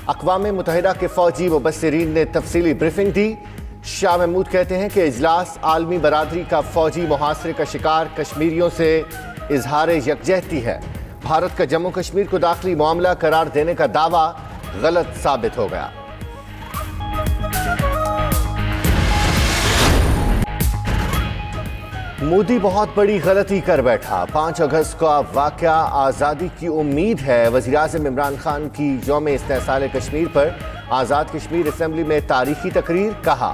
अक़वाम मुत्तहिदा के फौजी मुबस्सिरीन ने तफसीली ब्रीफिंग दी। शाह महमूद कहते हैं कि इजलास आलमी बरादरी का फौजी मुहासरे का शिकार कश्मीरियों से इजहार यकजहती है। भारत का जम्मू कश्मीर को दाखिली मामला करार देने का दावा गलत साबित हो गया। मोदी बहुत बड़ी गलती कर बैठा। 5 अगस्त का वाक़या आज़ादी की उम्मीद है। वज़ीर-ए-आज़म इमरान खान की यौम इस्तेहसाल कश्मीर पर आज़ाद कश्मीर असेंबली में तारीखी तकरीर। कहा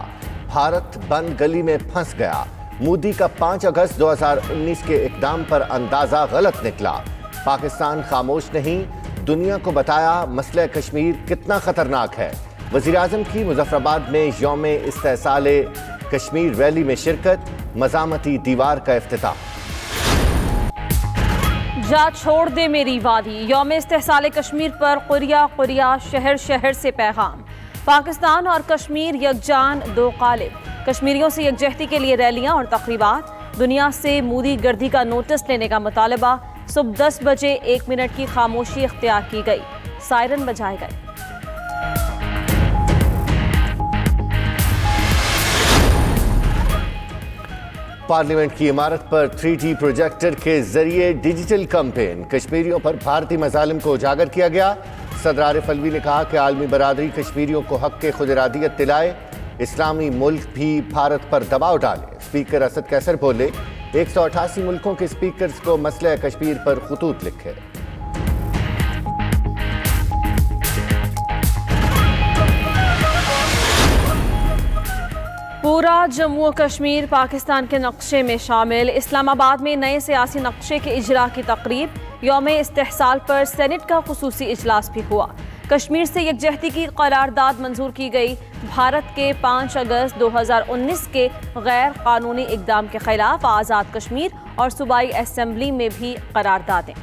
भारत बंद गली में फंस गया। मोदी का 5 अगस्त 2019 के इक़दाम पर अंदाज़ा गलत निकला। पाकिस्तान खामोश नहीं, दुनिया को बताया मसला कश्मीर कितना ख़तरनाक है। वज़ीर-ए-आज़म की मुज़फ़्फ़राबाद में यौम इस्तेहसाल कश्मीर रैली में शिरकत। मज़ामती दीवार का इफ्तिताह। जा छोड़ दे मेरी वादी। यौम इस्तेहसाल कश्मीर पर कुरिया कुरिया शहर शहर से पैगाम। पाकिस्तान और कश्मीर यकजान दो कालिब। कश्मीरियों से यकजहती के लिए रैलियां और तकरीबात। दुनिया से मोदी गर्दी का नोटिस लेने का मुतालबा। सुबह 10 बजे 1 मिनट की खामोशी इख्तियार की गई। सायरन बजाए गए। पार्लियामेंट की इमारत पर 3D प्रोजेक्टर के जरिए डिजिटल कैंपेन। कश्मीरियों पर भारतीय मजालिम को उजागर किया गया। सदर आरिफ अलवी ने कहा कि आलमी बरादरी कश्मीरियों को हक के खुद इरादियत दिलाए। इस्लामी मुल्क भी भारत पर दबाव डाले। स्पीकर असद कैसर बोले 188 मुल्कों के स्पीकर्स को मसला कश्मीर पर खुतूत लिखे। पूरा जम्मू और कश्मीर पाकिस्तान के नक्शे में शामिल। इस्लामाबाद में नए सियासी नक्शे के इजरा की तकरीब। यौम इस्तेहसाल पर सेनेट का खुसूसी इजलास भी हुआ। कश्मीर से यकजहती की करारदाद मंजूर की गई। भारत के 5 अगस्त 2019 के गैर कानूनी इकदाम के खिलाफ आज़ाद कश्मीर और सूबाई असेंबली में भी करारदादें।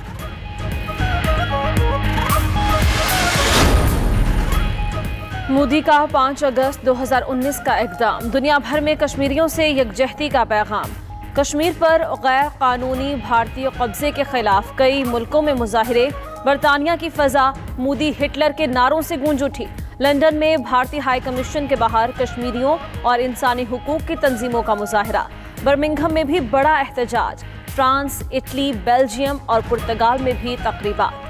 मोदी का 5 अगस्त 2019 का इक़दाम। दुनिया भर में कश्मीरियों से यकजहती का पैगाम। कश्मीर पर गैर कानूनी भारतीय कब्जे के खिलाफ कई मुल्कों में मुजाहिरे। बरतानिया की फ़ज़ा मोदी हिटलर के नारों से गूंज उठी। लंदन में भारतीय हाई कमीशन के बाहर कश्मीरियों और इंसानी हुकूक की तंजीमों का मुजाहरा। बर्मिंघम में भी बड़ा एहतजाज। फ्रांस, इटली, बेल्जियम और पुर्तगाल में भी तकरीबात।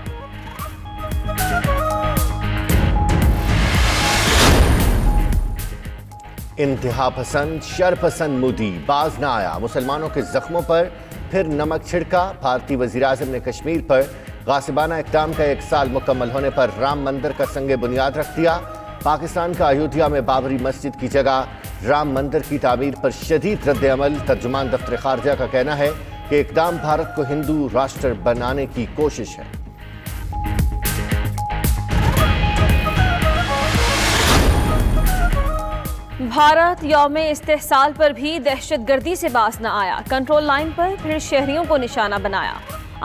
इंतहा पसंद शरपसंद मोदी बाज न आया। मुसलमानों के जख्मों पर फिर नमक छिड़का। भारतीय वज़ीर-ए-आज़म ने कश्मीर पर गासिबाना इक़दाम का 1 साल मुकम्मल होने पर राम मंदिर का संगे बुनियाद रख दिया। पाकिस्तान का अयोध्या में बाबरी मस्जिद की जगह राम मंदिर की तामीर पर शदीद रद्द-ए-अमल। तर्जुमान दफ्तर खारजा का कहना है कि इक़दाम भारत को हिंदू राष्ट्र बनाने की कोशिश है। भारत यौम इस्तेहसाल पर भी दहशतगर्दी से बाज न आया। कंट्रोल लाइन पर फिर शहरियों को निशाना बनाया।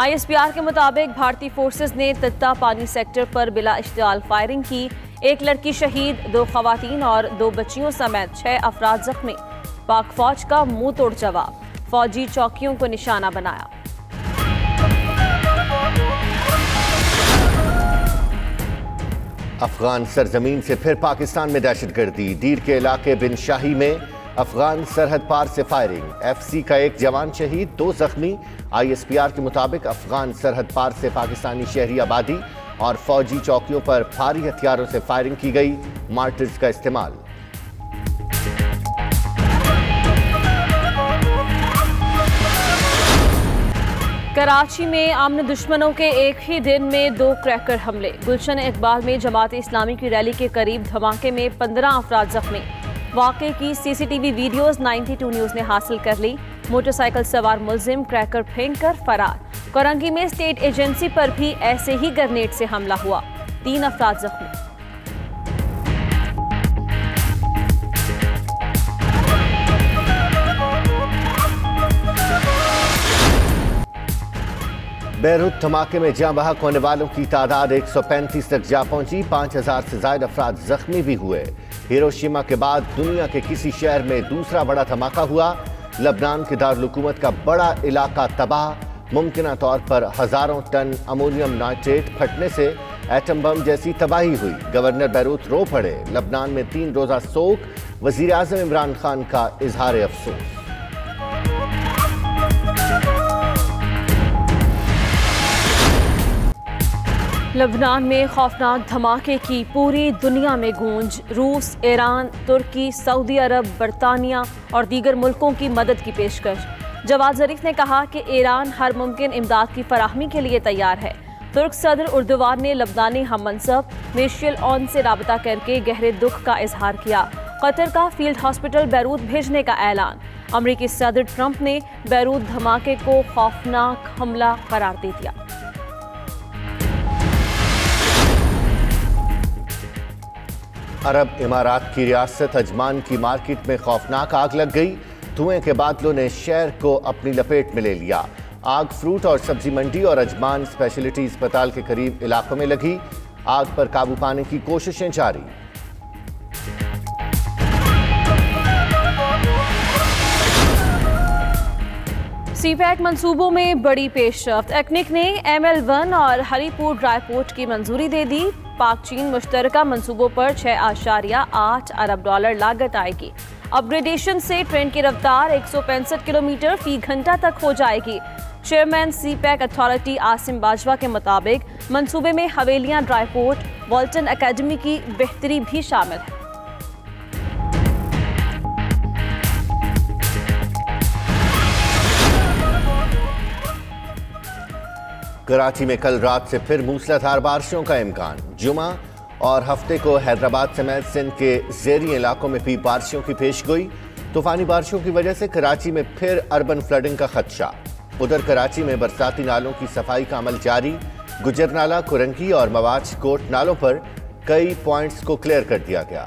ISPR के मुताबिक भारतीय फोर्सेस ने तत्ता पानी सेक्टर पर बिला इश्तियाल फायरिंग की। 1 लड़की शहीद, 2 खवातीन और 2 बच्चियों समेत 6 अफराद जख्मी। पाक फौज का मुंह तोड़ जवाब। फौजी चौकियों को निशाना बनाया। अफगान सरजमीन से फिर पाकिस्तान में दहशतगर्दी। दीर के इलाके बिन शाही में अफगान सरहद पार से फायरिंग। FC का 1 जवान शहीद, 2 जख्मी। ISPR के मुताबिक अफगान सरहद पार से पाकिस्तानी शहरी आबादी और फौजी चौकियों पर भारी हथियारों से फायरिंग की गई। मार्टर्स का इस्तेमाल। कराची में आमने दुश्मनों के एक ही दिन में 2 क्रैकर हमले। गुलशन इकबाल में जमात इस्लामी की रैली के करीब धमाके में 15 अफराद जख्मी। वाक़े की CCTV वीडियोस 92 न्यूज़ ने हासिल कर ली। मोटरसाइकिल सवार मुलजिम क्रैकर फेंक कर फरार। कोरंगी में स्टेट एजेंसी पर भी ऐसे ही ग्रेनेड से हमला हुआ। 3 अफराद जख्मी। बेरूत धमाके में जाँ बहक होने वालों की तादाद 135 तक जा पहुंची। 5000 से ज्यादा अफराद जख्मी भी हुए। हिरोशिमा के बाद दुनिया के किसी शहर में दूसरा बड़ा धमाका हुआ। लबनान के दारुल हुकूमत का बड़ा इलाका तबाह। मुमकिना तौर पर हजारों टन अमोनियम नाइट्रेट फटने से एटम बम जैसी तबाही हुई। गवर्नर बैरूत रो पड़े। लबनान में 3 रोजा सोग। वजीर आज़म इमरान खान का इजहार अफसोस। लबनान में खौफनाक धमाके की पूरी दुनिया में गूंज। रूस, ईरान, तुर्की, सऊदी अरब, बरतानिया और दीगर मुल्कों की मदद की पेशकश। जवाद ज़रीफ ने कहा कि ईरान हर मुमकिन इमदाद की फराहमी के लिए तैयार है। तुर्क सदर उर्दुवान ने लबनानी हम मनसब मिशेल ऑन से राबता करके गहरे दुख का इजहार किया। कतर का फील्ड हॉस्पिटल बैरूत भेजने का ऐलान। अमरीकी सदर ट्रंप ने बैरूत धमाके को खौफनाक हमला करार दे दिया। अरब इमारात की रियासत अजमान की मार्केट में खौफनाक आग लग गई। धुएं के बादलों ने शहर को अपनी लपेट में ले लिया। आग फ्रूट और सब्जी मंडी और अजमान स्पेशलिटी अस्पताल के करीब इलाकों में लगी। आग पर काबू पाने की कोशिशें जारी। सीपैक मंसूबों में बड़ी पेशरफ्त। एक्निक ने ML1 और हरीपुर ड्राईपोर्ट की मंजूरी दे दी। पाक चीन मुश्तरका मंसूबों पर 6.8 अरब डॉलर लागत आएगी। अपग्रेडेशन से ट्रेन की रफ्तार 165 किलोमीटर फी घंटा तक हो जाएगी। Chairman CPEC authority Asim Bajwa के मुताबिक मंसूबे में हवेलियां ड्राईपोर्ट, वॉल्टन एकेडमी की बेहतरी भी शामिल है। कराची में कल रात से फिर मूसलाधार बारिशों का इम्कान। जुमा और हफ्ते को हैदराबाद समेत सिंध के ज़ेरी इलाकों में भी बारिशों की पेशगोई। तूफानी बारिशों की वजह से कराची में फिर अर्बन फ्लडिंग का खदशा। उधर कराची में बरसाती नालों की सफाई का अमल जारी। गुजर नाला, कुरंकी और मवाज कोट नालों पर कई पॉइंट्स को क्लियर कर दिया गया।